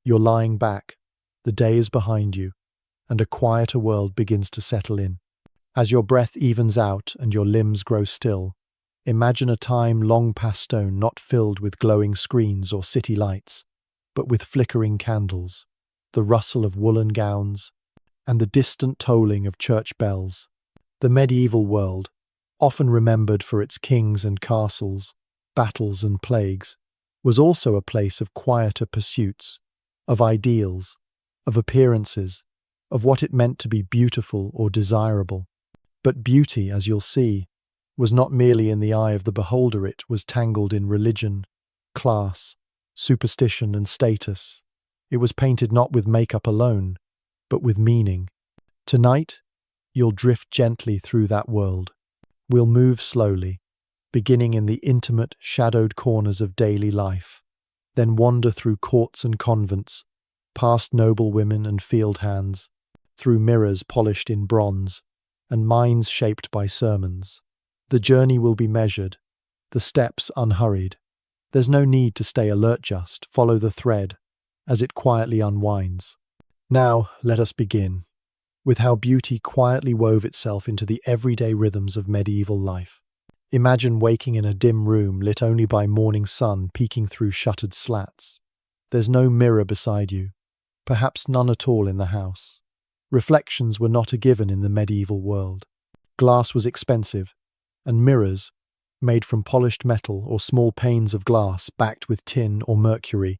You're lying back, the day is behind you, and a quieter world begins to settle in. As your breath evens out and your limbs grow still, imagine a time long past stone not filled with glowing screens or city lights, but with flickering candles, the rustle of woolen gowns, and the distant tolling of church bells. The medieval world, often remembered for its kings and castles, battles and plagues, was also a place of quieter pursuits, of ideals, of appearances, of what it meant to be beautiful or desirable. But beauty, as you'll see, was not merely in the eye of the beholder. It was tangled in religion, class, superstition and status. It was painted not with makeup alone, but with meaning. Tonight, you'll drift gently through that world. We'll move slowly, beginning in the intimate, shadowed corners of daily life, then wander through courts and convents, past noblewomen and field hands, through mirrors polished in bronze, and minds shaped by sermons. The journey will be measured, the steps unhurried. There's no need to stay alert, just follow the thread as it quietly unwinds. Now, let us begin with how beauty quietly wove itself into the everyday rhythms of medieval life. Imagine waking in a dim room lit only by morning sun peeking through shuttered slats. There's no mirror beside you, perhaps none at all in the house. Reflections were not a given in the medieval world. Glass was expensive, and mirrors, made from polished metal or small panes of glass backed with tin or mercury,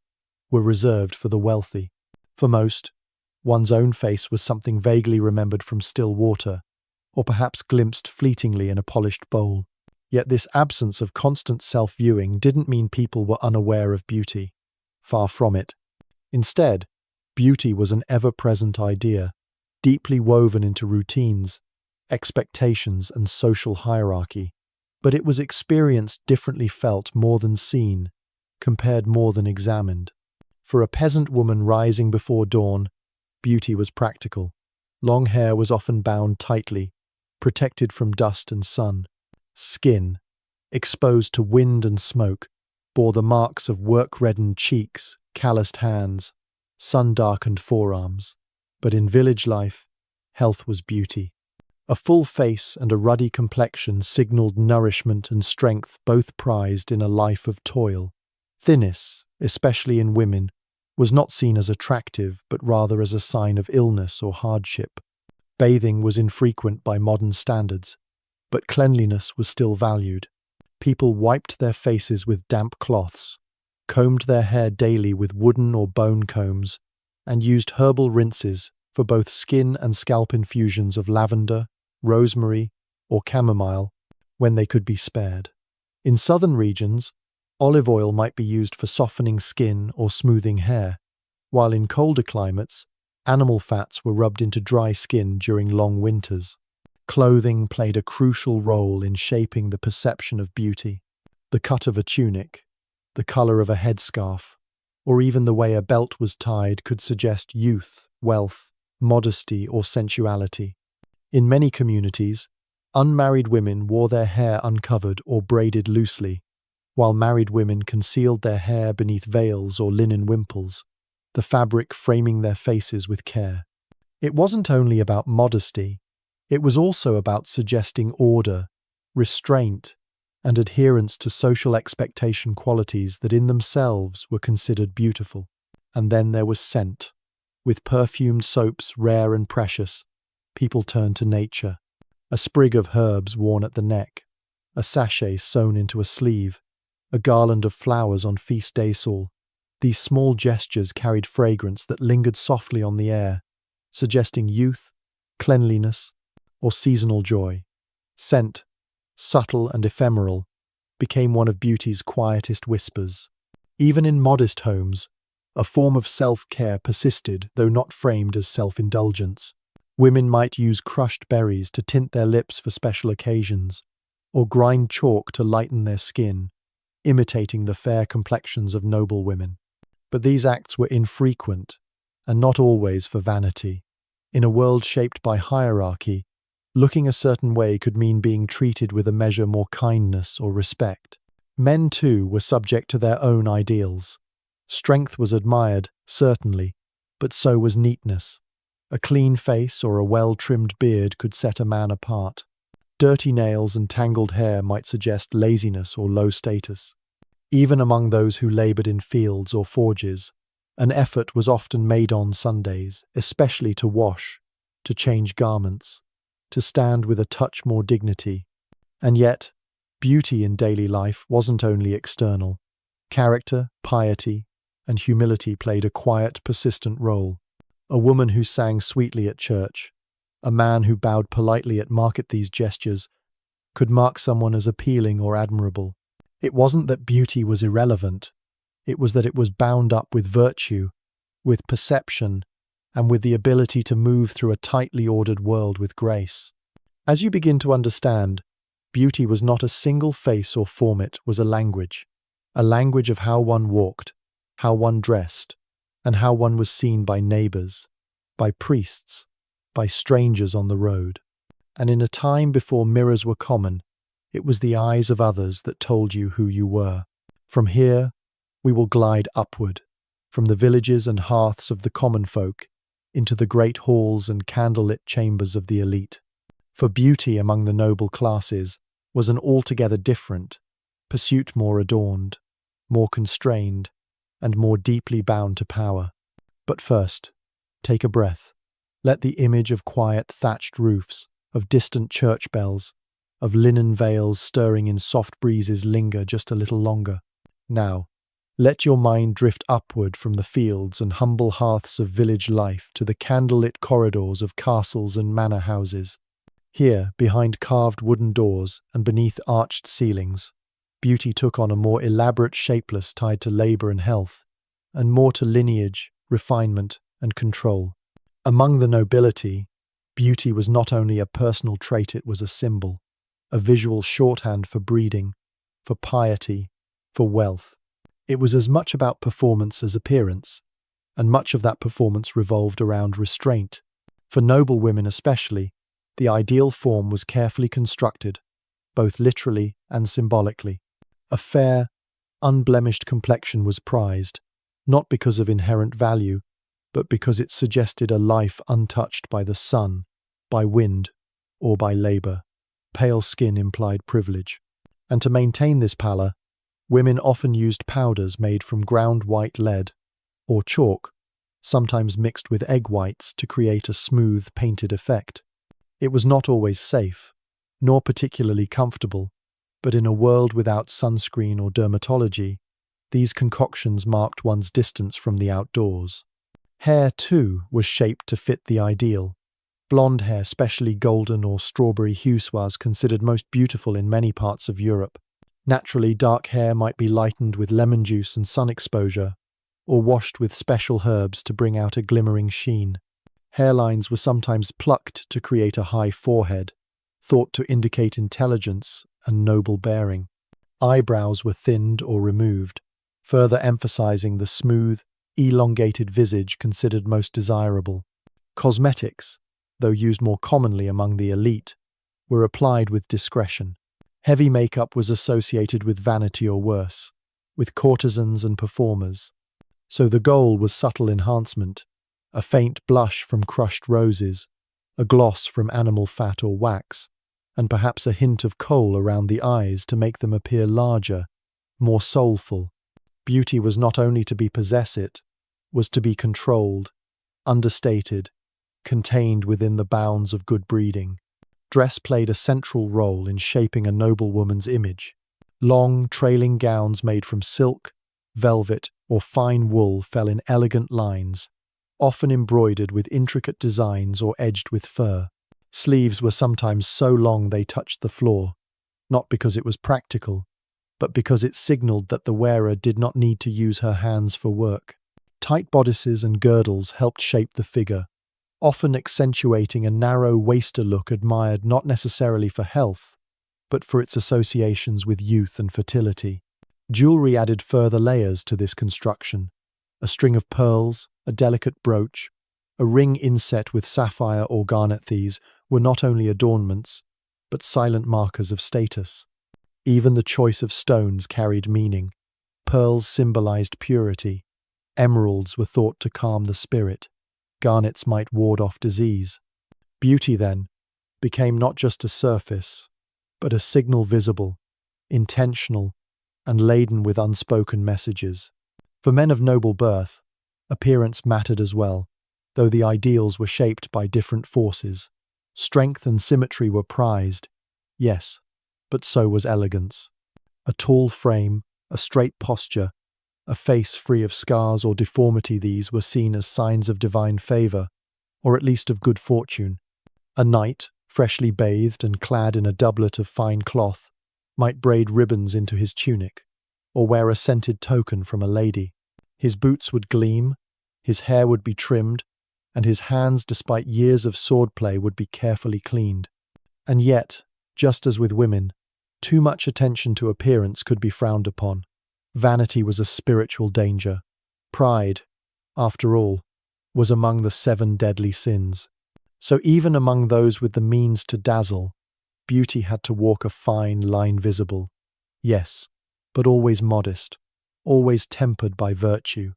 were reserved for the wealthy. For most, one's own face was something vaguely remembered from still water, or perhaps glimpsed fleetingly in a polished bowl. Yet this absence of constant self-viewing didn't mean people were unaware of beauty. Far from it. Instead, beauty was an ever-present idea, deeply woven into routines, expectations, and social hierarchy. But it was experienced differently, felt more than seen, compared more than examined. For a peasant woman rising before dawn, beauty was practical. Long hair was often bound tightly, protected from dust and sun. Skin, exposed to wind and smoke, bore the marks of work-reddened cheeks, calloused hands, sun-darkened forearms. But in village life, health was beauty. A full face and a ruddy complexion signaled nourishment and strength, both prized in a life of toil. Thinness, especially in women, was not seen as attractive, but rather as a sign of illness or hardship. Bathing was infrequent by modern standards, but cleanliness was still valued. People wiped their faces with damp cloths, combed their hair daily with wooden or bone combs, and used herbal rinses for both skin and scalp infusions of lavender, rosemary, or chamomile when they could be spared. In southern regions, olive oil might be used for softening skin or smoothing hair, while in colder climates, animal fats were rubbed into dry skin during long winters. Clothing played a crucial role in shaping the perception of beauty. The cut of a tunic, the color of a headscarf, or even the way a belt was tied could suggest youth, wealth, modesty, or sensuality. In many communities, unmarried women wore their hair uncovered or braided loosely, while married women concealed their hair beneath veils or linen wimples, the fabric framing their faces with care. It wasn't only about modesty, it was also about suggesting order, restraint, and adherence to social expectation, qualities that in themselves were considered beautiful. And then there was scent. With perfumed soaps rare and precious, people turned to nature. A sprig of herbs worn at the neck, a sachet sewn into a sleeve, a garland of flowers on feast day saw. These small gestures carried fragrance that lingered softly on the air, suggesting youth, cleanliness, or seasonal joy. Scent, subtle and ephemeral, became one of beauty's quietest whispers. Even in modest homes, a form of self-care persisted, though not framed as self-indulgence. Women might use crushed berries to tint their lips for special occasions, or grind chalk to lighten their skin, imitating the fair complexions of noblewomen. But these acts were infrequent, and not always for vanity. In a world shaped by hierarchy, looking a certain way could mean being treated with a measure more kindness or respect. Men, too, were subject to their own ideals. Strength was admired, certainly, but so was neatness. A clean face or a well-trimmed beard could set a man apart. Dirty nails and tangled hair might suggest laziness or low status. Even among those who labored in fields or forges, an effort was often made on Sundays, especially to wash, to change garments, to stand with a touch more dignity. And yet, beauty in daily life wasn't only external. Character, piety, and humility played a quiet, persistent role. A woman who sang sweetly at church, a man who bowed politely at market, these gestures could mark someone as appealing or admirable. It wasn't that beauty was irrelevant, it was that it was bound up with virtue, with perception, and with the ability to move through a tightly ordered world with grace. As you begin to understand, beauty was not a single face or form, it was a language of how one walked, how one dressed, and how one was seen by neighbors, by priests, by strangers on the road. And in a time before mirrors were common, it was the eyes of others that told you who you were. From here, we will glide upward, from the villages and hearths of the common folk, into the great halls and candlelit chambers of the elite. For beauty among the noble classes was an altogether different pursuit, more adorned, more constrained, and more deeply bound to power. But first, take a breath. Let the image of quiet thatched roofs, of distant church bells, of linen veils stirring in soft breezes linger just a little longer. Now, let your mind drift upward from the fields and humble hearths of village life to the candlelit corridors of castles and manor houses. Here, behind carved wooden doors and beneath arched ceilings, beauty took on a more elaborate shapeless tied to labor and health, and more to lineage, refinement, and control. Among the nobility, beauty was not only a personal trait, it was a symbol, a visual shorthand for breeding, for piety, for wealth. It was as much about performance as appearance, and much of that performance revolved around restraint. For noble women especially, the ideal form was carefully constructed, both literally and symbolically. A fair, unblemished complexion was prized, not because of inherent value, but because it suggested a life untouched by the sun, by wind, or by labor. Pale skin implied privilege. And to maintain this pallor, women often used powders made from ground white lead, or chalk, sometimes mixed with egg whites to create a smooth, painted effect. It was not always safe, nor particularly comfortable, but in a world without sunscreen or dermatology, these concoctions marked one's distance from the outdoors. Hair, too, was shaped to fit the ideal. Blonde hair, especially golden or strawberry hue, was considered most beautiful in many parts of Europe. Naturally, dark hair might be lightened with lemon juice and sun exposure, or washed with special herbs to bring out a glimmering sheen. Hairlines were sometimes plucked to create a high forehead, thought to indicate intelligence and noble bearing. Eyebrows were thinned or removed, further emphasizing the smooth, elongated visage considered most desirable. Cosmetics, though used more commonly among the elite, were applied with discretion. Heavy makeup was associated with vanity or worse, with courtesans and performers. So the goal was subtle enhancement, a faint blush from crushed roses, a gloss from animal fat or wax, and perhaps a hint of kohl around the eyes to make them appear larger, more soulful. Beauty was not only to be possessed, it was to be controlled, understated, contained within the bounds of good breeding. Dress played a central role in shaping a noblewoman's image. Long, trailing gowns made from silk, velvet, or fine wool fell in elegant lines, often embroidered with intricate designs or edged with fur. Sleeves were sometimes so long they touched the floor, not because it was practical, but because it signaled that the wearer did not need to use her hands for work. Tight bodices and girdles helped shape the figure, often accentuating a narrow waster look admired not necessarily for health, but for its associations with youth and fertility. Jewelry added further layers to this construction. A string of pearls, a delicate brooch, a ring inset with sapphire or garnet, these were not only adornments, but silent markers of status. Even the choice of stones carried meaning. Pearls symbolized purity, Emeralds were thought to calm the spirit. Garnets might ward off disease. Beauty, then, became not just a surface, but a signal visible, intentional, and laden with unspoken messages. For men of noble birth, appearance mattered as well, though the ideals were shaped by different forces. Strength and symmetry were prized, yes, but so was elegance. A tall frame, a straight posture, a face free of scars or deformity, these were seen as signs of divine favor, or at least of good fortune. A knight, freshly bathed and clad in a doublet of fine cloth, might braid ribbons into his tunic, or wear a scented token from a lady. His boots would gleam, his hair would be trimmed, and his hands, despite years of swordplay, would be carefully cleaned. And yet, just as with women, too much attention to appearance could be frowned upon. Vanity was a spiritual danger. Pride, after all, was among the 7 deadly sins. So even among those with the means to dazzle, beauty had to walk a fine line, visible, yes, but always modest, always tempered by virtue.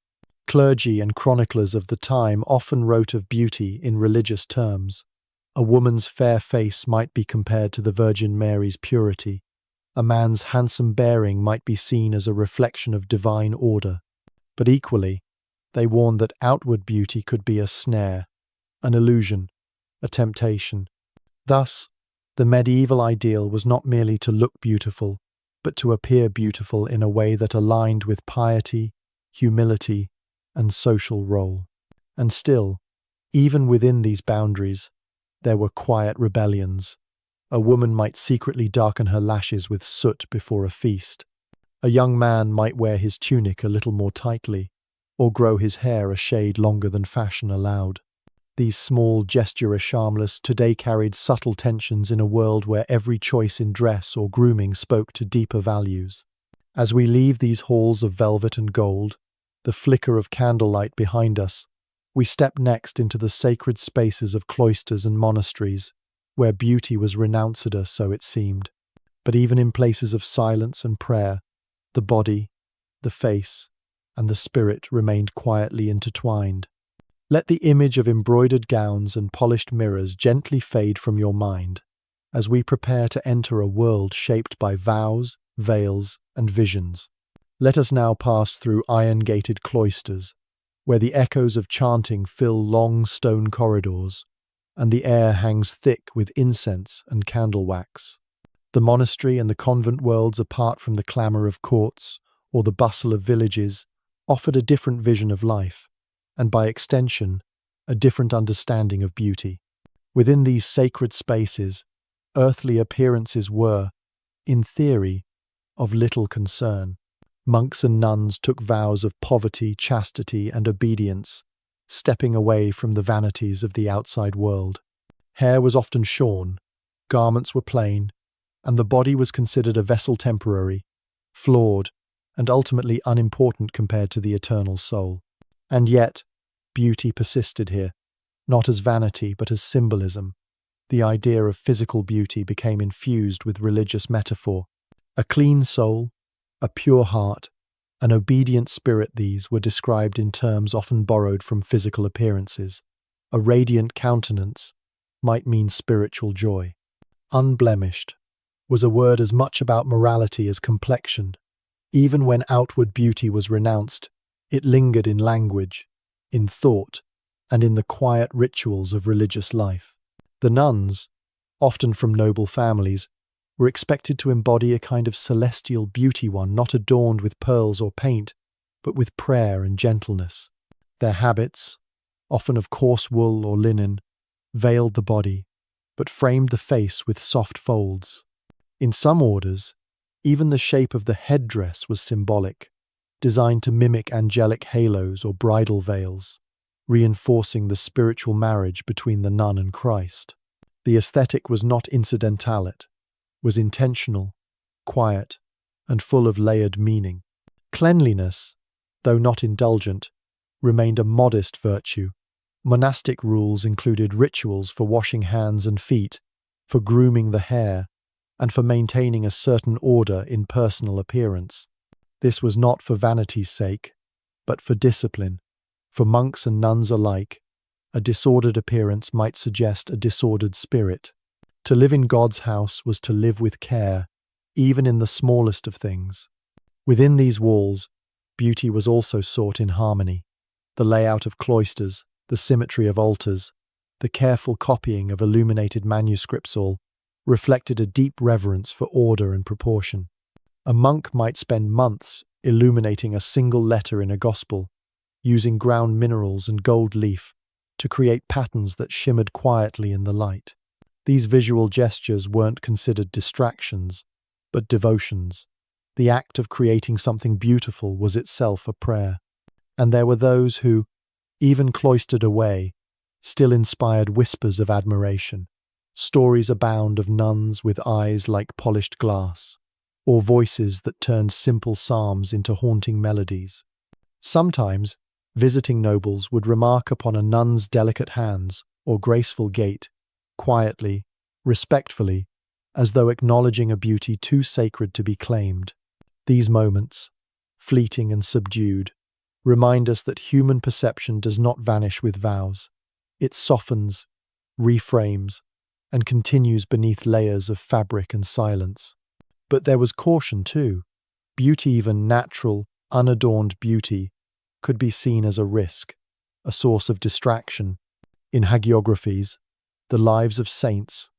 Clergy and chroniclers of the time often wrote of beauty in religious terms. A woman's fair face might be compared to the Virgin Mary's purity. A man's handsome bearing might be seen as a reflection of divine order. But equally, they warned that outward beauty could be a snare, an illusion, a temptation. Thus, the medieval ideal was not merely to look beautiful, but to appear beautiful in a way that aligned with piety, humility, and social role. And still, even within these boundaries, there were quiet rebellions. A woman might secretly darken her lashes with soot before a feast. A young man might wear his tunic a little more tightly, or grow his hair a shade longer than fashion allowed. These small gestures, harmless, today carried subtle tensions in a world where every choice in dress or grooming spoke to deeper values. As we leave these halls of velvet and gold, the flicker of candlelight behind us, we step next into the sacred spaces of cloisters and monasteries, where beauty was renounced, so it seemed. But even in places of silence and prayer, the body, the face, and the spirit remained quietly intertwined. Let the image of embroidered gowns and polished mirrors gently fade from your mind, as we prepare to enter a world shaped by vows, veils, and visions. Let us now pass through iron-gated cloisters, where the echoes of chanting fill long stone corridors, and the air hangs thick with incense and candle wax. The monastery and the convent worlds, apart from the clamour of courts or the bustle of villages, offered a different vision of life, and by extension, a different understanding of beauty. Within these sacred spaces, earthly appearances were, in theory, of little concern. Monks and nuns took vows of poverty, chastity, and obedience, stepping away from the vanities of the outside world. Hair was often shorn, garments were plain, and the body was considered a vessel temporary, flawed, and ultimately unimportant compared to the eternal soul. And yet, beauty persisted here, not as vanity but as symbolism. The idea of physical beauty became infused with religious metaphor. A clean soul, a pure heart, an obedient spirit, these were described in terms often borrowed from physical appearances. A radiant countenance might mean spiritual joy. Unblemished was a word as much about morality as complexion. Even when outward beauty was renounced, it lingered in language, in thought, and in the quiet rituals of religious life. The nuns, often from noble families, were expected to embody a kind of celestial beauty, one not adorned with pearls or paint, but with prayer and gentleness. Their habits, often of coarse wool or linen, veiled the body, but framed the face with soft folds. In some orders, even the shape of the headdress was symbolic, designed to mimic angelic halos or bridal veils, reinforcing the spiritual marriage between the nun and Christ. The aesthetic was not incidental, it was intentional, quiet, and full of layered meaning. Cleanliness, though not indulgent, remained a modest virtue. Monastic rules included rituals for washing hands and feet, for grooming the hair, and for maintaining a certain order in personal appearance. This was not for vanity's sake, but for discipline. For monks and nuns alike, a disordered appearance might suggest a disordered spirit. To live in God's house was to live with care, even in the smallest of things. Within these walls, beauty was also sought in harmony. The layout of cloisters, the symmetry of altars, the careful copying of illuminated manuscripts all reflected a deep reverence for order and proportion. A monk might spend months illuminating a single letter in a gospel, using ground minerals and gold leaf to create patterns that shimmered quietly in the light. These visual gestures weren't considered distractions, but devotions. The act of creating something beautiful was itself a prayer. And there were those who, even cloistered away, still inspired whispers of admiration. Stories abound of nuns with eyes like polished glass, or voices that turned simple psalms into haunting melodies. Sometimes, visiting nobles would remark upon a nun's delicate hands or graceful gait, quietly, respectfully, as though acknowledging a beauty too sacred to be claimed. These moments, fleeting and subdued, remind us that human perception does not vanish with vows. It softens, reframes, and continues beneath layers of fabric and silence. But there was caution too. Beauty, even natural, unadorned beauty, could be seen as a risk, a source of distraction. In hagiographies, the lives of saints,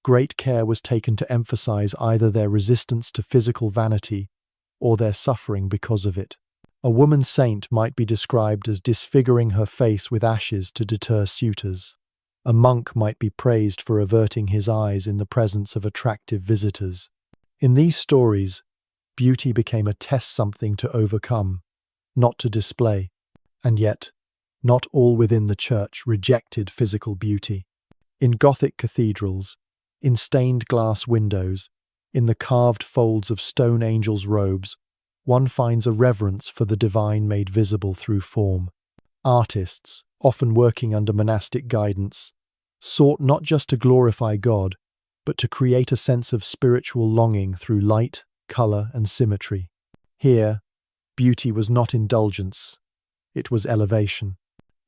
great care was taken to emphasize either their resistance to physical vanity or their suffering because of it. A woman saint might be described as disfiguring her face with ashes to deter suitors. A monk might be praised for averting his eyes in the presence of attractive visitors. In these stories, beauty became a test, something to overcome, not to display. And yet, not all within the church rejected physical beauty. In Gothic cathedrals, in stained glass windows, in the carved folds of stone angels' robes, one finds a reverence for the divine made visible through form. Artists, often working under monastic guidance, sought not just to glorify God, but to create a sense of spiritual longing through light, color, and symmetry. Here, beauty was not indulgence, it was elevation.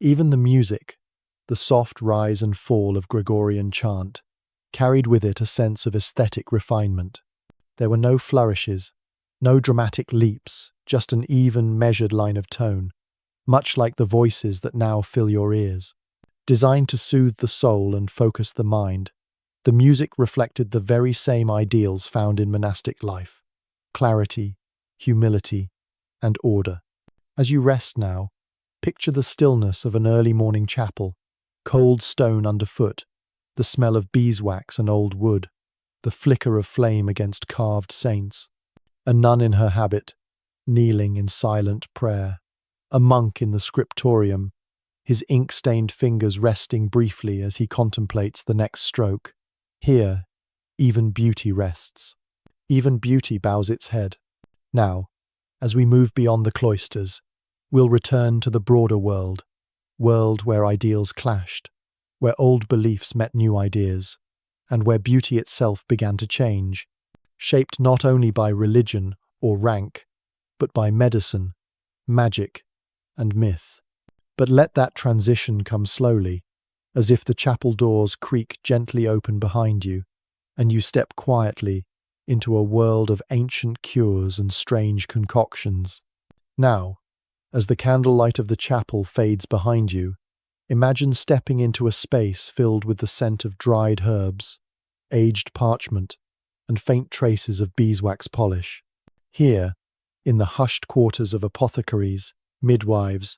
Even the music, the soft rise and fall of Gregorian chant, carried with it a sense of aesthetic refinement. There were no flourishes, no dramatic leaps, just an even, measured line of tone, much like the voices that now fill your ears. Designed to soothe the soul and focus the mind, the music reflected the very same ideals found in monastic life: clarity, humility, and order. As you rest now, picture the stillness of an early morning chapel, cold stone underfoot, the smell of beeswax and old wood, the flicker of flame against carved saints. A nun in her habit, kneeling in silent prayer. A monk in the scriptorium, his ink-stained fingers resting briefly as he contemplates the next stroke. Here, even beauty rests. Even beauty bows its head. Now, as we move beyond the cloisters, we'll return to the broader world where ideals clashed, where old beliefs met new ideas, and where beauty itself began to change, shaped not only by religion or rank, but by medicine, magic, and myth. But let that transition come slowly, as if the chapel doors creak gently open behind you, and you step quietly into a world of ancient cures and strange concoctions. Now, as the candlelight of the chapel fades behind you, imagine stepping into a space filled with the scent of dried herbs, aged parchment, and faint traces of beeswax polish. Here, in the hushed quarters of apothecaries, midwives,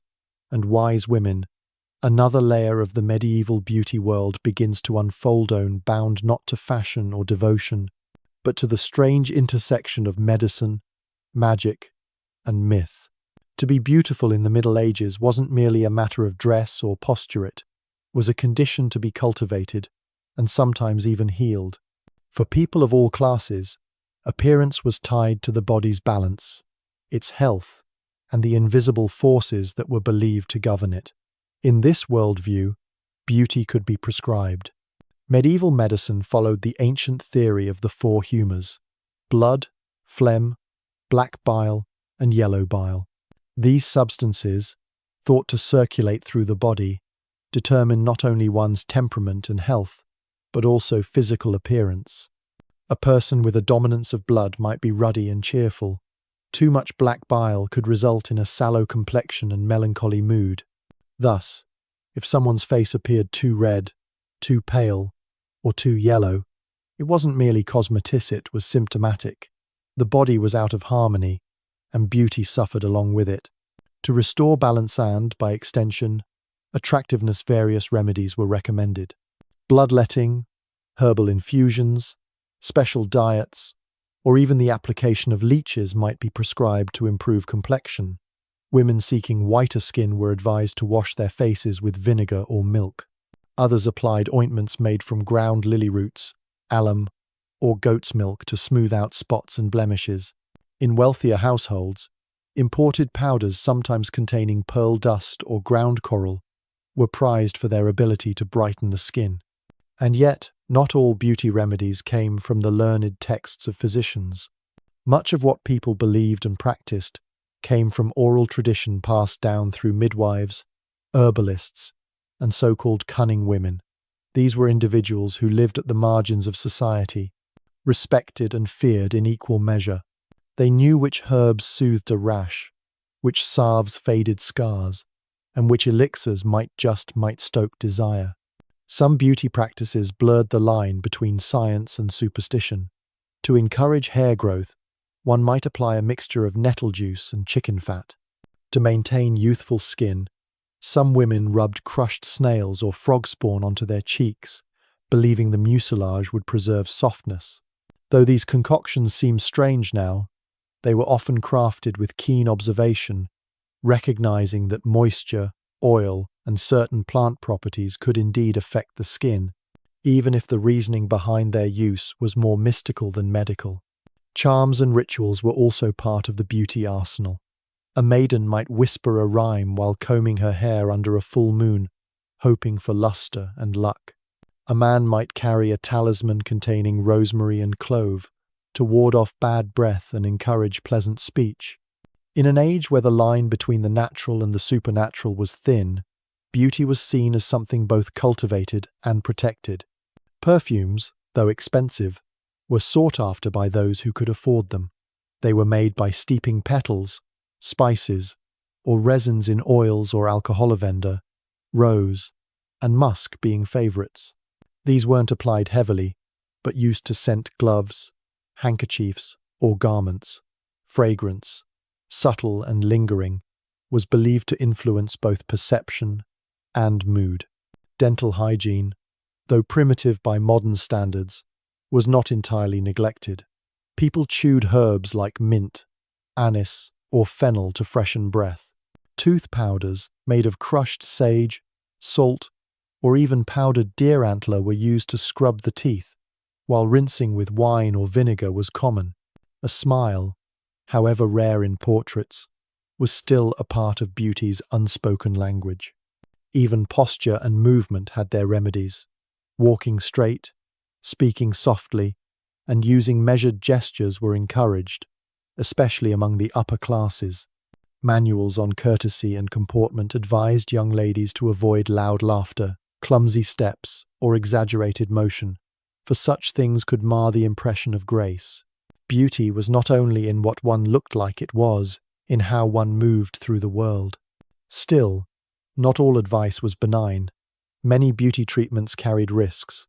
and wise women, another layer of the medieval beauty world begins to unfold, bound not to fashion or devotion, but to the strange intersection of medicine, magic, and myth. To be beautiful in the Middle Ages wasn't merely a matter of dress or posturate, was a condition to be cultivated, and sometimes even healed. For people of all classes, appearance was tied to the body's balance, its health, and the invisible forces that were believed to govern it. In this worldview, beauty could be prescribed. Medieval medicine followed the ancient theory of the four humours: blood, phlegm, black bile, and yellow bile. These substances, thought to circulate through the body, determine not only one's temperament and health, but also physical appearance. A person with a dominance of blood might be ruddy and cheerful. Too much black bile could result in a sallow complexion and melancholy mood. Thus, if someone's face appeared too red, too pale, or too yellow, it wasn't merely cosmetic, it was symptomatic. The body was out of harmony, and beauty suffered along with it. To restore balance and, by extension, attractiveness, various remedies were recommended. Bloodletting, herbal infusions, special diets, or even the application of leeches might be prescribed to improve complexion. Women seeking whiter skin were advised to wash their faces with vinegar or milk. Others applied ointments made from ground lily roots, alum, or goat's milk to smooth out spots and blemishes. In wealthier households, imported powders, sometimes containing pearl dust or ground coral, were prized for their ability to brighten the skin. And yet, not all beauty remedies came from the learned texts of physicians. Much of what people believed and practiced came from oral tradition passed down through midwives, herbalists, and so-called cunning women. These were individuals who lived at the margins of society, respected and feared in equal measure. They knew which herbs soothed a rash, which salves faded scars, and which elixirs might stoke desire. Some beauty practices blurred the line between science and superstition. To encourage hair growth, one might apply a mixture of nettle juice and chicken fat. To maintain youthful skin, some women rubbed crushed snails or frog spawn onto their cheeks, believing the mucilage would preserve softness. Though these concoctions seem strange now, they were often crafted with keen observation, recognizing that moisture, oil, and certain plant properties could indeed affect the skin, even if the reasoning behind their use was more mystical than medical. Charms and rituals were also part of the beauty arsenal. A maiden might whisper a rhyme while combing her hair under a full moon, hoping for luster and luck. A man might carry a talisman containing rosemary and clove to ward off bad breath and encourage pleasant speech. In an age where the line between the natural and the supernatural was thin, beauty was seen as something both cultivated and protected. Perfumes, though expensive, were sought after by those who could afford them. They were made by steeping petals, spices, or resins in oils or alcohol lavender, rose, and musk being favorites. These weren't applied heavily, but used to scent gloves, handkerchiefs, or garments. Fragrance, subtle and lingering, was believed to influence both perception and mood. Dental hygiene, though primitive by modern standards, was not entirely neglected. People chewed herbs like mint, anise, or fennel to freshen breath. Tooth powders made of crushed sage, salt, or even powdered deer antler were used to scrub the teeth, while rinsing with wine or vinegar was common. A smile, however rare in portraits, was still a part of beauty's unspoken language. Even posture and movement had their remedies. Walking straight, speaking softly, and using measured gestures were encouraged, especially among the upper classes. Manuals on courtesy and comportment advised young ladies to avoid loud laughter, clumsy steps, or exaggerated motion, for such things could mar the impression of grace. Beauty was not only in what one looked like, it was in how one moved through the world. Still, not all advice was benign. Many beauty treatments carried risks.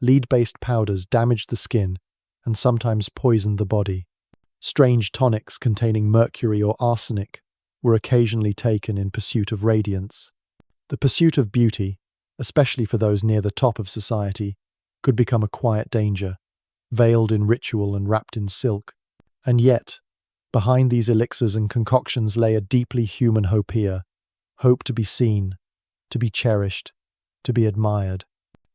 Lead-based powders damaged the skin and sometimes poisoned the body. Strange tonics containing mercury or arsenic were occasionally taken in pursuit of radiance. The pursuit of beauty, especially for those near the top of society, could become a quiet danger, veiled in ritual and wrapped in silk. And yet, behind these elixirs and concoctions lay a deeply human hope here, hope to be seen, to be cherished, to be admired.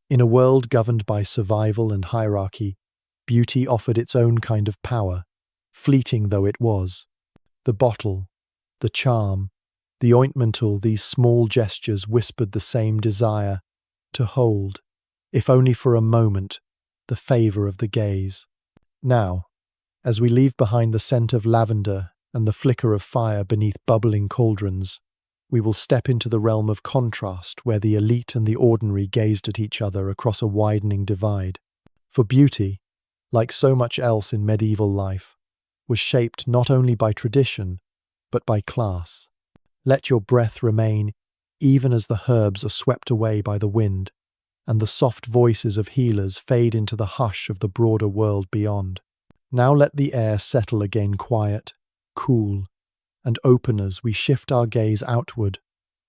In a world governed by survival and hierarchy, beauty offered its own kind of power, fleeting though it was. The bottle, the charm, the ointment, all these small gestures whispered the same desire to hold, if only for a moment, the favour of the gaze. Now, as we leave behind the scent of lavender and the flicker of fire beneath bubbling cauldrons, we will step into the realm of contrast where the elite and the ordinary gazed at each other across a widening divide. For beauty, like so much else in medieval life, was shaped not only by tradition, but by class. Let your breath remain even as the herbs are swept away by the wind, and the soft voices of healers fade into the hush of the broader world beyond. Now let the air settle again quiet, cool, and open as we shift our gaze outward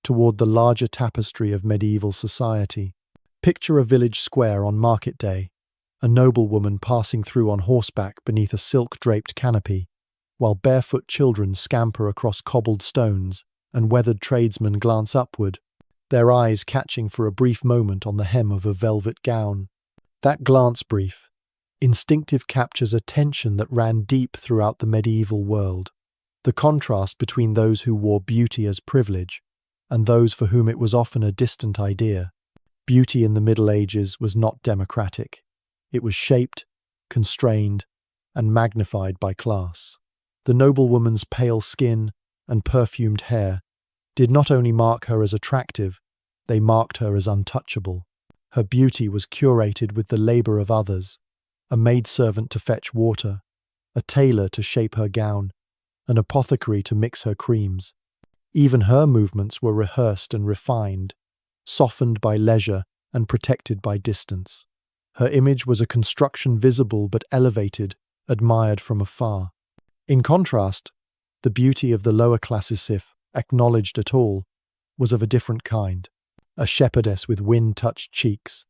toward the larger tapestry of medieval society. Picture a village square on market day, a noblewoman passing through on horseback beneath a silk-draped canopy, while barefoot children scamper across cobbled stones and weathered tradesmen glance upward, their eyes catching for a brief moment on the hem of a velvet gown. That glance brief, instinctive, captures a tension that ran deep throughout the medieval world. The contrast between those who wore beauty as privilege and those for whom it was often a distant idea. Beauty in the Middle Ages was not democratic. It was shaped, constrained, and magnified by class. The noblewoman's pale skin and perfumed hair did not only mark her as attractive, they marked her as untouchable. Her beauty was curated with the labor of others, a maidservant to fetch water, a tailor to shape her gown, an apothecary to mix her creams. Even her movements were rehearsed and refined, softened by leisure and protected by distance. Her image was a construction visible but elevated, admired from afar. In contrast, the beauty of the lower classes, if acknowledged at all, was of a different kind. A shepherdess with wind-touched cheeks,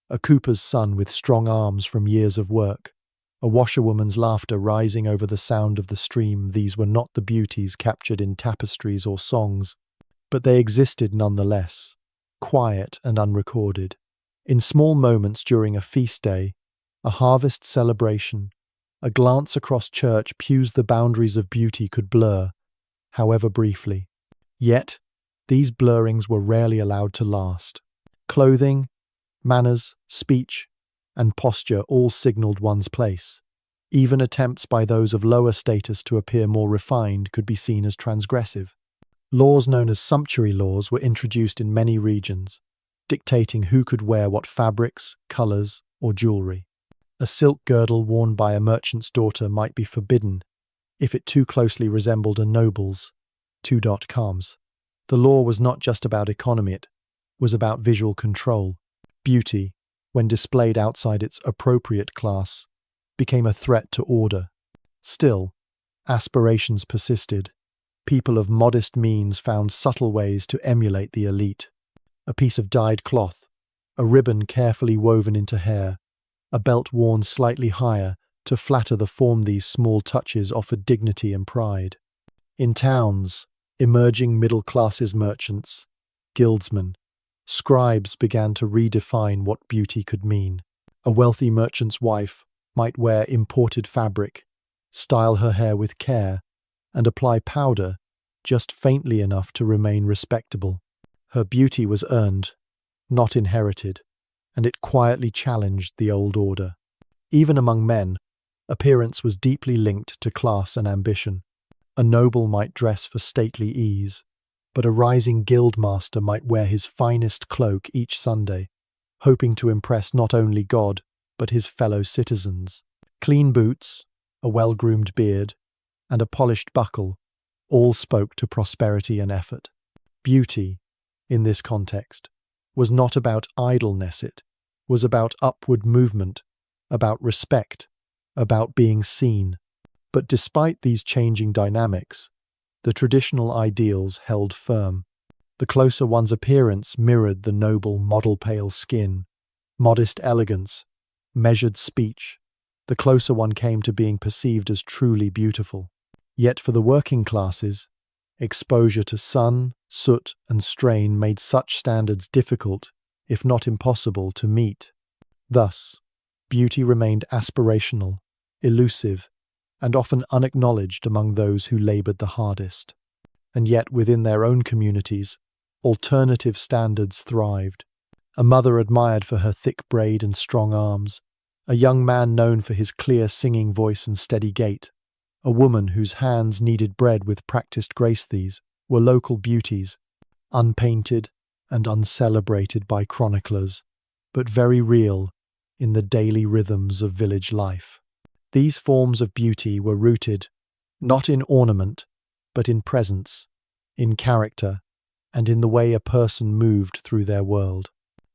a cooper's son with strong arms from years of work, a washerwoman's laughter rising over the sound of the stream. These were not the beauties captured in tapestries or songs, but they existed nonetheless, quiet and unrecorded. In small moments during a feast day, a harvest celebration, a glance across church pews, the boundaries of beauty could blur, however briefly. Yet, these blurrings were rarely allowed to last. Clothing, manners, speech, and posture all signaled one's place. Even attempts by those of lower status to appear more refined could be seen as transgressive. Laws known as sumptuary laws were introduced in many regions, dictating who could wear what fabrics, colors, or jewelry. A silk girdle worn by a merchant's daughter might be forbidden if it too closely resembled a noble's. Coms. The law was not just about economy, it was about visual control. Beauty, when displayed outside its appropriate class, became a threat to order. Still, aspirations persisted. People of modest means found subtle ways to emulate the elite. A piece of dyed cloth, a ribbon carefully woven into hair, a belt worn slightly higher to flatter the form. These small touches offered dignity and pride. In towns, emerging middle classes, merchants, guildsmen, scribes began to redefine what beauty could mean. A wealthy merchant's wife might wear imported fabric, style her hair with care, and apply powder just faintly enough to remain respectable. Her beauty was earned, not inherited, and it quietly challenged the old order. Even among men, appearance was deeply linked to class and ambition. A noble might dress for stately ease, but a rising guildmaster might wear his finest cloak each Sunday, hoping to impress not only God, but his fellow citizens. Clean boots, a well-groomed beard, and a polished buckle all spoke to prosperity and effort. Beauty, in this context, was not about idleness, it was about upward movement, about respect, about being seen. But despite these changing dynamics, the traditional ideals held firm. The closer one's appearance mirrored the noble model, pale skin, modest elegance, measured speech, the closer one came to being perceived as truly beautiful. Yet for the working classes, exposure to sun, soot, and strain made such standards difficult, if not impossible, to meet. Thus, beauty remained aspirational, elusive, and often unacknowledged among those who labored the hardest. And yet, within their own communities, alternative standards thrived. A mother admired for her thick braid and strong arms, a young man known for his clear singing voice and steady gait, A woman whose hands kneaded bread with practiced grace. These were local beauties, unpainted and uncelebrated by chroniclers, but very real in the daily rhythms of village life. These forms of beauty were rooted not in ornament, but in presence, in character, and in the way a person moved through their world.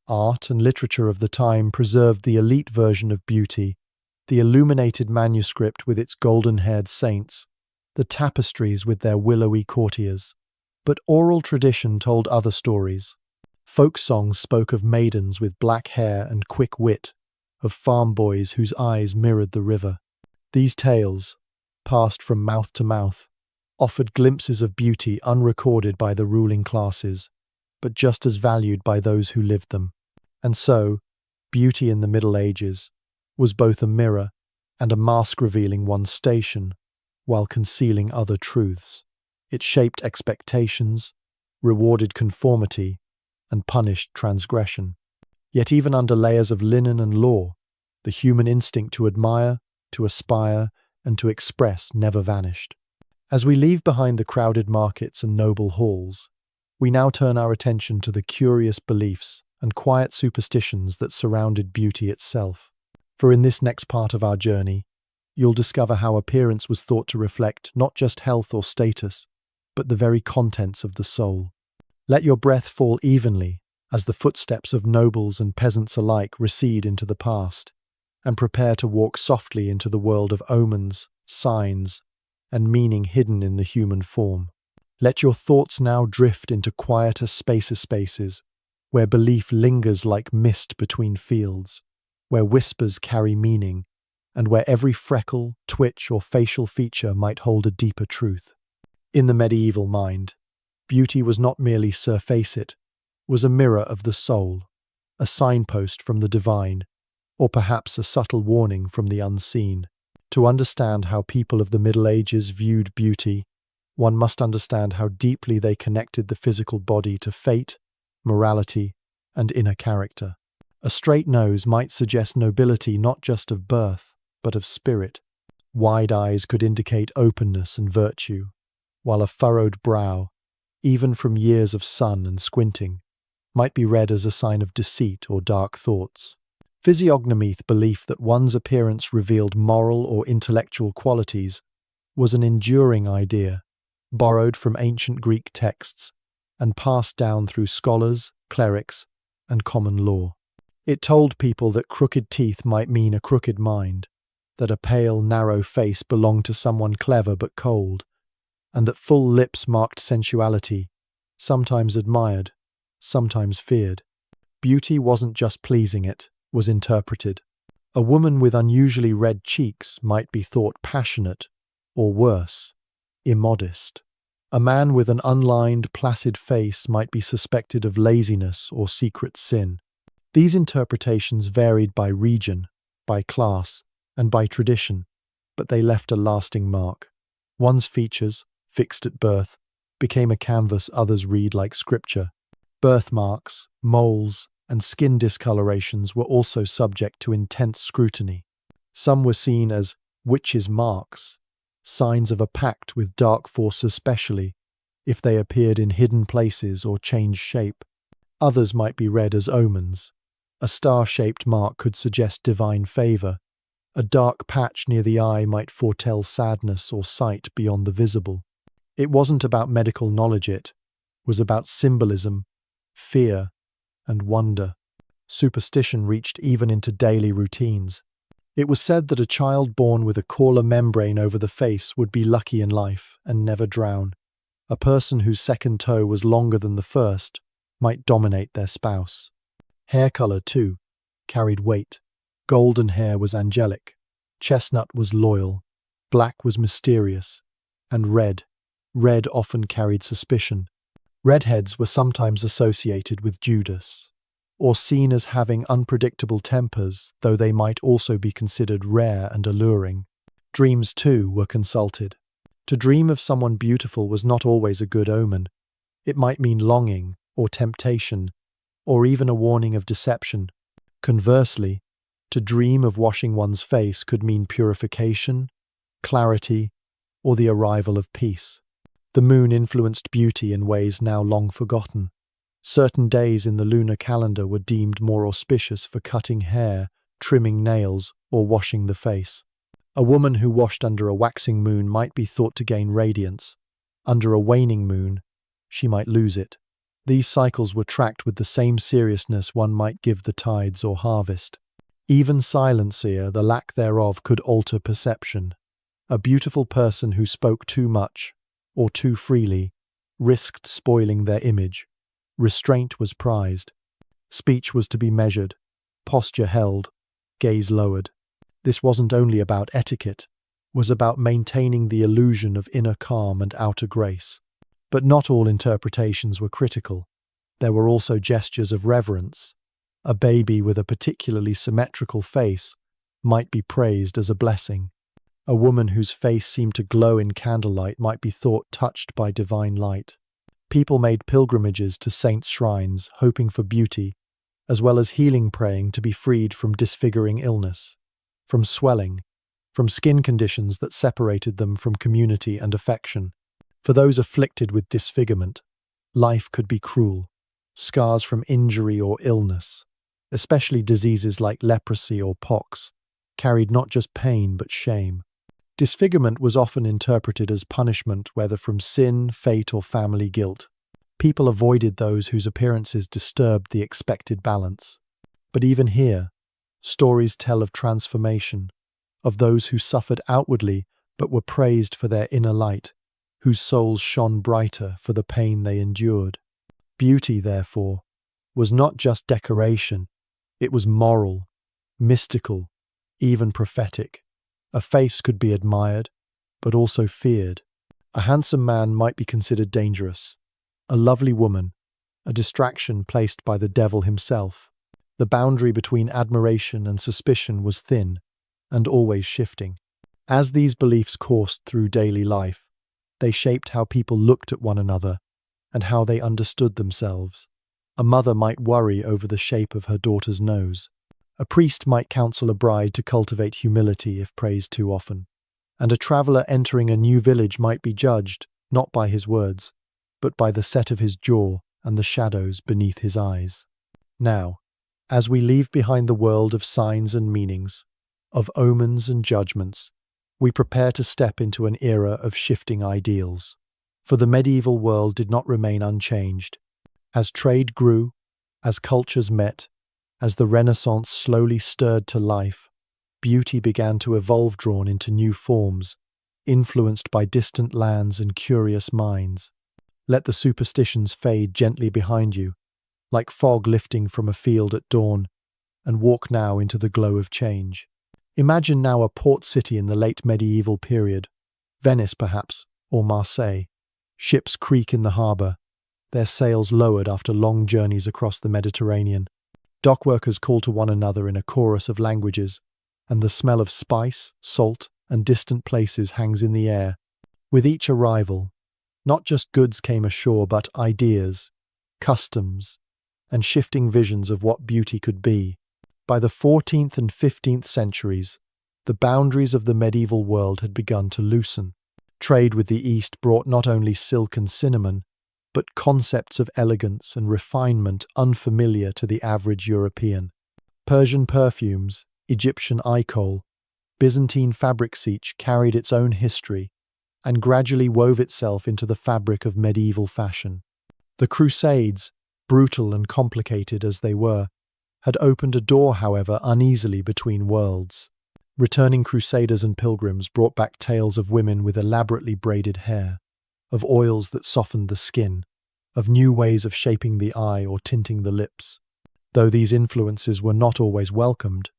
Art and literature of the time preserved the elite version of beauty, the illuminated manuscript with its golden-haired saints, the tapestries with their willowy courtiers. But oral tradition told other stories. Folk songs spoke of maidens with black hair and quick wit, of farm boys whose eyes mirrored the river. These tales, passed from mouth to mouth, offered glimpses of beauty unrecorded by the ruling classes, but just as valued by those who lived them. And so, beauty in the Middle Ages was both a mirror and a mask revealing one's station, while concealing other truths. It shaped expectations, rewarded conformity, and punished transgression. Yet even under layers of linen and law, the human instinct to admire, to aspire, and to express never vanished. As we leave behind the crowded markets and noble halls, we now turn our attention to the curious beliefs and quiet superstitions that surrounded beauty itself. For in this next part of our journey, you'll discover how appearance was thought to reflect not just health or status, but the very contents of the soul. Let your breath fall evenly as the footsteps of nobles and peasants alike recede into the past, and prepare to walk softly into the world of omens, signs, and meaning hidden in the human form. Let your thoughts now drift into quieter spaces where belief lingers like mist between fields, where whispers carry meaning, and where every freckle, twitch, or facial feature might hold a deeper truth. In the medieval mind, beauty was not merely surface, it was a mirror of the soul, a signpost from the divine, or perhaps a subtle warning from the unseen. To understand how people of the Middle Ages viewed beauty, one must understand how deeply they connected the physical body to fate, morality, and inner character. A straight nose might suggest nobility not just of birth, but of spirit. Wide eyes could indicate openness and virtue, while a furrowed brow, even from years of sun and squinting, might be read as a sign of deceit or dark thoughts. Physiognomy's belief that one's appearance revealed moral or intellectual qualities was an enduring idea, borrowed from ancient Greek texts and passed down through scholars, clerics, and common law. It told people that crooked teeth might mean a crooked mind, that a pale, narrow face belonged to someone clever but cold, and that full lips marked sensuality, sometimes admired, sometimes feared. Beauty wasn't just pleasing, it was interpreted. A woman with unusually red cheeks might be thought passionate, or worse, immodest. A man with an unlined, placid face might be suspected of laziness or secret sin. These interpretations varied by region, by class, and by tradition, but they left a lasting mark. One's features, fixed at birth, became a canvas others read like scripture. Birthmarks, moles, and skin discolorations were also subject to intense scrutiny. Some were seen as witches' marks, signs of a pact with dark force, especially if they appeared in hidden places or changed shape. Others might be read as omens. A star-shaped mark could suggest divine favor. A dark patch near the eye might foretell sadness or sight beyond the visible. It wasn't about medical knowledge, it was about symbolism, fear, and wonder. Superstition reached even into daily routines. It was said that a child born with a corallar membrane over the face would be lucky in life and never drown. A person whose second toe was longer than the first might dominate their spouse. Hair color, too, carried weight. Golden hair was angelic, chestnut was loyal, black was mysterious, and red often carried suspicion. Redheads were sometimes associated with Judas, or seen as having unpredictable tempers, though they might also be considered rare and alluring. Dreams, too, were consulted. To dream of someone beautiful was not always a good omen. It might mean longing, or temptation, or even a warning of deception. Conversely, to dream of washing one's face could mean purification, clarity, or the arrival of peace. The moon influenced beauty in ways now long forgotten. Certain days in the lunar calendar were deemed more auspicious for cutting hair, trimming nails, or washing the face. A woman who washed under a waxing moon might be thought to gain radiance. Under a waning moon, she might lose it. These cycles were tracked with the same seriousness one might give the tides or harvest. Even silence here, the lack thereof, could alter perception. A beautiful person who spoke too much, or too freely, risked spoiling their image. Restraint was prized. Speech was to be measured, posture held, gaze lowered. This wasn't only about etiquette, it was about maintaining the illusion of inner calm and outer grace. But not all interpretations were critical. There were also gestures of reverence. A baby with a particularly symmetrical face might be praised as a blessing. A woman whose face seemed to glow in candlelight might be thought touched by divine light. People made pilgrimages to saints' shrines, hoping for beauty, as well as healing, praying to be freed from disfiguring illness, from swelling, from skin conditions that separated them from community and affection. For those afflicted with disfigurement, life could be cruel. Scars from injury or illness, especially diseases like leprosy or pox, carried not just pain but shame. Disfigurement was often interpreted as punishment, whether from sin, fate, or family guilt. People avoided those whose appearances disturbed the expected balance. But even here, stories tell of transformation, of those who suffered outwardly but were praised for their inner light, whose souls shone brighter for the pain they endured. Beauty, therefore, was not just decoration, it was moral, mystical, even prophetic. A face could be admired, but also feared. A handsome man might be considered dangerous. A lovely woman, a distraction placed by the devil himself. The boundary between admiration and suspicion was thin, and always shifting. As these beliefs coursed through daily life, they shaped how people looked at one another and how they understood themselves. A mother might worry over the shape of her daughter's nose. A priest might counsel a bride to cultivate humility if praised too often. And a traveller entering a new village might be judged, not by his words, but by the set of his jaw and the shadows beneath his eyes. Now, as we leave behind the world of signs and meanings, of omens and judgments, we prepare to step into an era of shifting ideals. For the medieval world did not remain unchanged. As trade grew, as cultures met, as the Renaissance slowly stirred to life, beauty began to evolve, drawn into new forms, influenced by distant lands and curious minds. Let the superstitions fade gently behind you, like fog lifting from a field at dawn, and walk now into the glow of change. Imagine now a port city in the late medieval period, Venice perhaps, or Marseille. Ships creak in the harbour, their sails lowered after long journeys across the Mediterranean. Dockworkers call to one another in a chorus of languages, and the smell of spice, salt, and distant places hangs in the air. With each arrival, not just goods came ashore, but ideas, customs, and shifting visions of what beauty could be. By the 14th and 15th centuries, the boundaries of the medieval world had begun to loosen. Trade with the East brought not only silk and cinnamon, but concepts of elegance and refinement unfamiliar to the average European. Persian perfumes, Egyptian eye kohl, Byzantine fabrics, each carried its own history and gradually wove itself into the fabric of medieval fashion. The Crusades, brutal and complicated as they were, had opened a door, however, uneasily between worlds. Returning crusaders and pilgrims brought back tales of women with elaborately braided hair, of oils that softened the skin, of new ways of shaping the eye or tinting the lips. Though these influences were not always welcomed,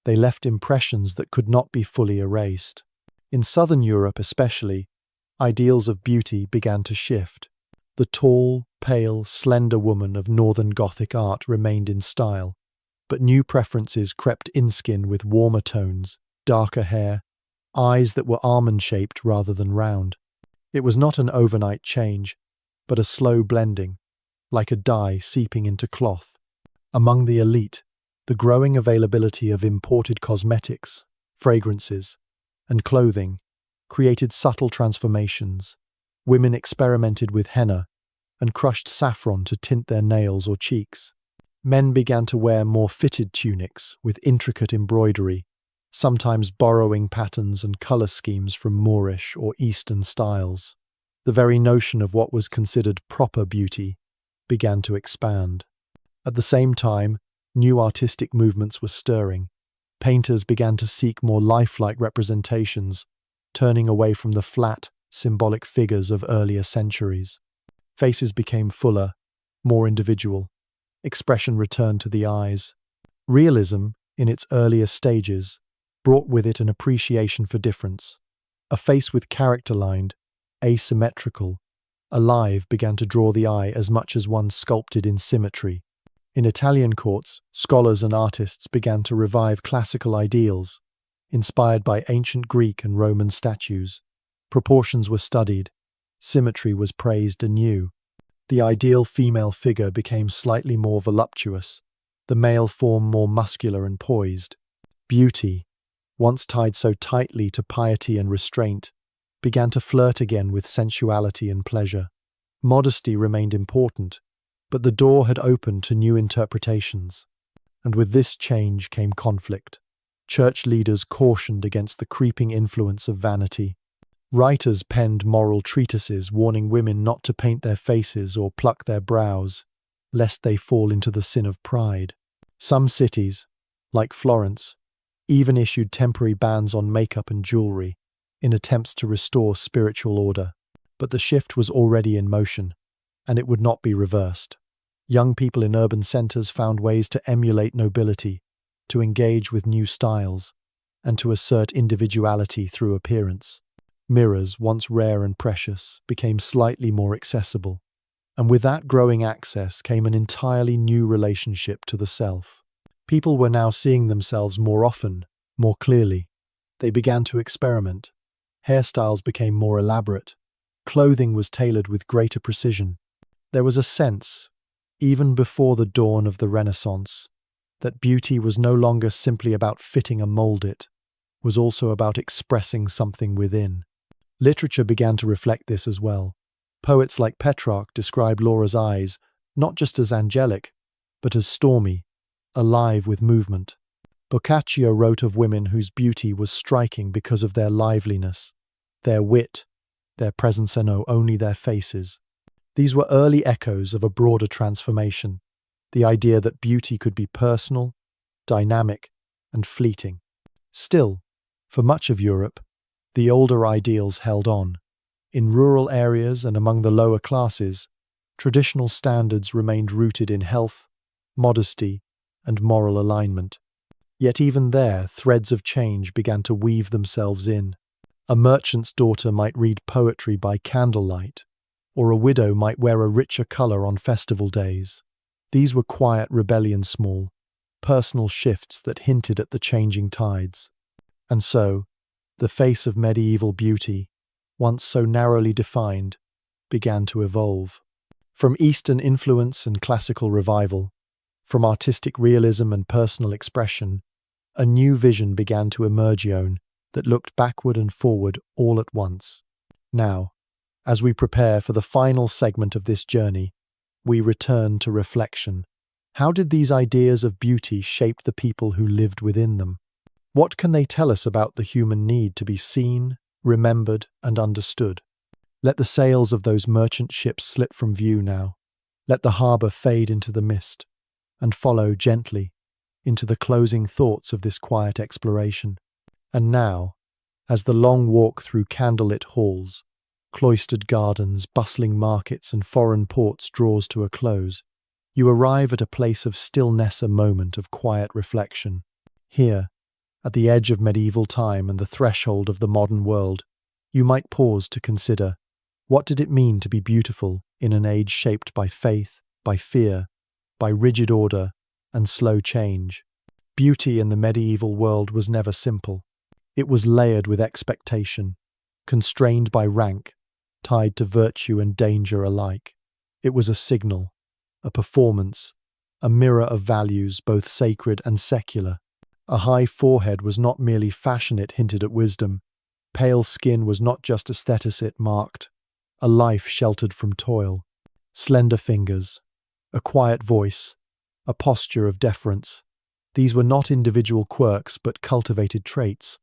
they left impressions that could not be fully erased. In southern Europe especially, ideals of beauty began to shift. The tall, pale, slender woman of northern Gothic art remained in style, but new preferences crept in, skin with warmer tones, darker hair, eyes that were almond-shaped rather than round. It was not an overnight change, but a slow blending, like a dye seeping into cloth. Among the elite, the growing availability of imported cosmetics, fragrances, and clothing created subtle transformations. Women experimented with henna and crushed saffron to tint their nails or cheeks. Men began to wear more fitted tunics with intricate embroidery, sometimes borrowing patterns and color schemes from Moorish or Eastern styles. The very notion of what was considered proper beauty began to expand. At the same time, new artistic movements were stirring. Painters began to seek more lifelike representations, turning away from the flat, symbolic figures of earlier centuries. Faces became fuller, more individual. Expression returned to the eyes. Realism, in its earlier stages, brought with it an appreciation for difference. A face with character lined, asymmetrical, alive began to draw the eye as much as one sculpted in symmetry. In Italian courts, scholars and artists began to revive classical ideals, inspired by ancient Greek and Roman statues. Proportions were studied, symmetry was praised anew. The ideal female figure became slightly more voluptuous, the male form more muscular and poised. Beauty, once tied so tightly to piety and restraint, began to flirt again with sensuality and pleasure. Modesty remained important, but the door had opened to new interpretations. And with this change came conflict. Church leaders cautioned against the creeping influence of vanity. Writers penned moral treatises warning women not to paint their faces or pluck their brows, lest they fall into the sin of pride. Some cities, like Florence, even issued temporary bans on makeup and jewelry in attempts to restore spiritual order. But the shift was already in motion, and it would not be reversed. Young people in urban centers found ways to emulate nobility, to engage with new styles, and to assert individuality through appearance. Mirrors, once rare and precious, became slightly more accessible, and with that growing access came an entirely new relationship to the self. People were now seeing themselves more often, more clearly. They began to experiment. Hairstyles became more elaborate. Clothing was tailored with greater precision. There was a sense, even before the dawn of the Renaissance, that beauty was no longer simply about fitting a mold, it was also about expressing something within. Literature began to reflect this as well. Poets like Petrarch described Laura's eyes not just as angelic, but as stormy, alive with movement. Boccaccio wrote of women whose beauty was striking because of their liveliness, their wit, their presence and only their faces. These were early echoes of a broader transformation, the idea that beauty could be personal, dynamic, and fleeting. Still, for much of Europe, the older ideals held on. In rural areas and among the lower classes, traditional standards remained rooted in health, modesty, and moral alignment. Yet even there, threads of change began to weave themselves in. A merchant's daughter might read poetry by candlelight, or a widow might wear a richer color on festival days. These were quiet rebellions, small, personal shifts that hinted at the changing tides. And so, the face of medieval beauty, once so narrowly defined, began to evolve. From Eastern influence and classical revival, from artistic realism and personal expression, a new vision began to emerge that looked backward and forward all at once. Now, as we prepare for the final segment of this journey, we return to reflection. How did these ideas of beauty shape the people who lived within them? What can they tell us about the human need to be seen, remembered, and understood? Let the sails of those merchant ships slip from view now. Let the harbour fade into the mist, and follow gently into the closing thoughts of this quiet exploration. And now, as the long walk through candlelit halls, cloistered gardens, bustling markets, and foreign ports draws to a close, you arrive at a place of stillness, a moment of quiet reflection. Here, at the edge of medieval time and the threshold of the modern world, you might pause to consider, what did it mean to be beautiful in an age shaped by faith, by fear, by rigid order, and slow change? Beauty in the medieval world was never simple. It was layered with expectation, constrained by rank, tied to virtue and danger alike. It was a signal, a performance, a mirror of values both sacred and secular. A high forehead was not merely fashion, it hinted at wisdom. Pale skin was not just aesthetic, it marked a life sheltered from toil. Slender fingers, a quiet voice, a posture of deference. These were not individual quirks but cultivated traits,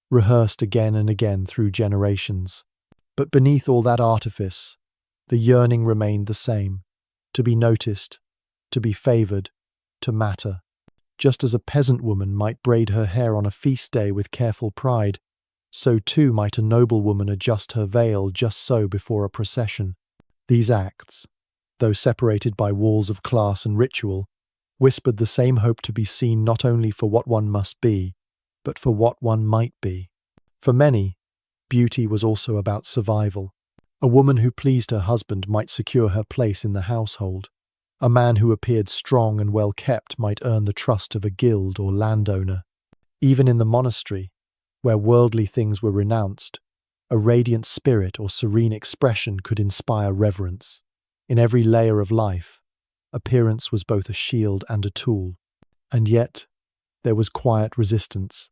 rehearsed again and again through generations. But beneath all that artifice, the yearning remained the same: to be noticed, to be favoured, to matter. Just as a peasant woman might braid her hair on a feast day with careful pride, so too might a noblewoman adjust her veil just so before a procession. These acts, though separated by walls of class and ritual, whispered the same hope to be seen not only for what one must be, but for what one might be. For many, beauty was also about survival. A woman who pleased her husband might secure her place in the household. A man who appeared strong and well-kept might earn the trust of a guild or landowner. Even in the monastery, where worldly things were renounced, a radiant spirit or serene expression could inspire reverence. In every layer of life, appearance was both a shield and a tool. And yet, there was quiet resistance.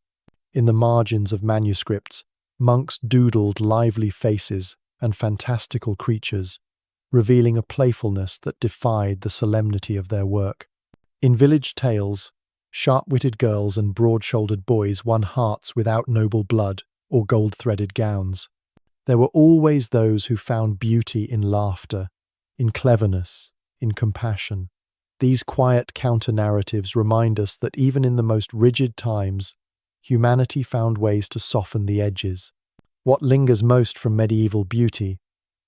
In the margins of manuscripts, monks doodled lively faces and fantastical creatures, revealing a playfulness that defied the solemnity of their work. In village tales, sharp-witted girls and broad-shouldered boys won hearts without noble blood or gold-threaded gowns. There were always those who found beauty in laughter, in cleverness, in compassion. These quiet counter-narratives remind us that even in the most rigid times, humanity found ways to soften the edges. What lingers most from medieval beauty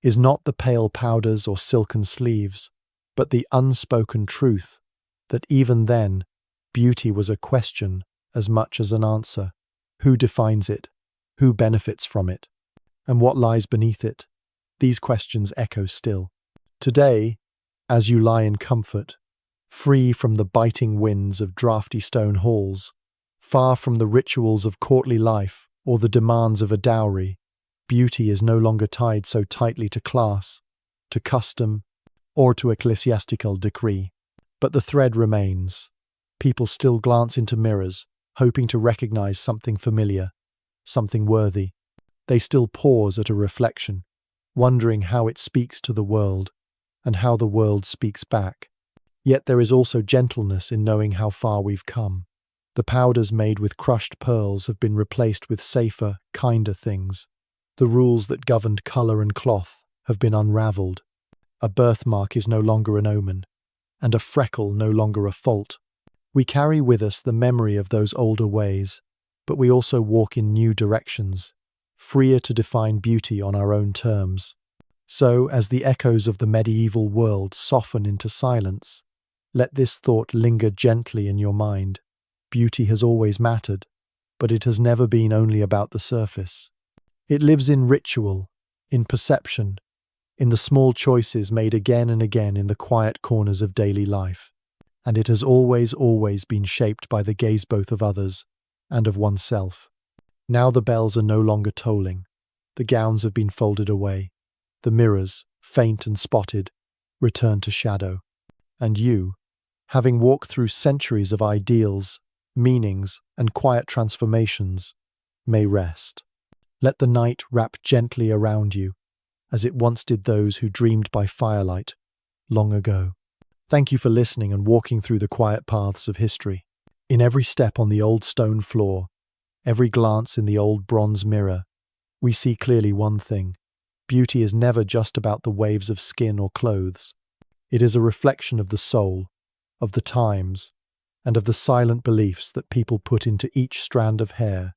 is not the pale powders or silken sleeves, but the unspoken truth that even then, beauty was a question as much as an answer. Who defines it? Who benefits from it? And what lies beneath it? These questions echo still. Today, as you lie in comfort, free from the biting winds of draughty stone halls, far from the rituals of courtly life or the demands of a dowry, beauty is no longer tied so tightly to class, to custom, or to ecclesiastical decree. But the thread remains. People still glance into mirrors, hoping to recognize something familiar, something worthy. They still pause at a reflection, wondering how it speaks to the world, and how the world speaks back. Yet there is also gentleness in knowing how far we've come. The powders made with crushed pearls have been replaced with safer, kinder things. The rules that governed colour and cloth have been unravelled. A birthmark is no longer an omen, and a freckle no longer a fault. We carry with us the memory of those older ways, but we also walk in new directions, freer to define beauty on our own terms. So, as the echoes of the medieval world soften into silence, let this thought linger gently in your mind. Beauty has always mattered, but it has never been only about the surface. It lives in ritual, in perception, in the small choices made again and again in the quiet corners of daily life. And it has always been shaped by the gaze both of others and of oneself. Now the bells are no longer tolling. The gowns have been folded away. The mirrors, faint and spotted, return to shadow. And you, having walked through centuries of ideals, meanings, and quiet transformations, may rest. Let the night wrap gently around you, as it once did those who dreamed by firelight long ago. Thank you for listening and walking through the quiet paths of history. In every step on the old stone floor, every glance in the old bronze mirror, we see clearly one thing. Beauty is never just about the waves of skin or clothes. It is a reflection of the soul, of the times, and of the silent beliefs that people put into each strand of hair,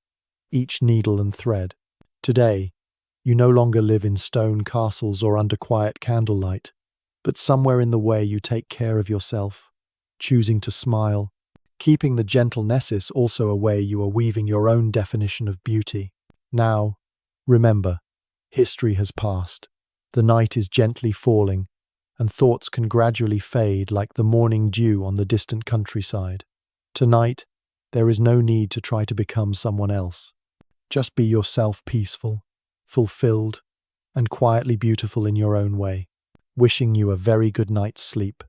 each needle and thread. Today, you no longer live in stone castles or under quiet candlelight, but somewhere in the way you take care of yourself, choosing to smile, keeping the gentleness is also a way you are weaving your own definition of beauty. Now, remember, history has passed. The night is gently falling, and thoughts can gradually fade like the morning dew on the distant countryside. Tonight, there is no need to try to become someone else. Just be yourself, peaceful, fulfilled, and quietly beautiful in your own way. Wishing you a very good night's sleep.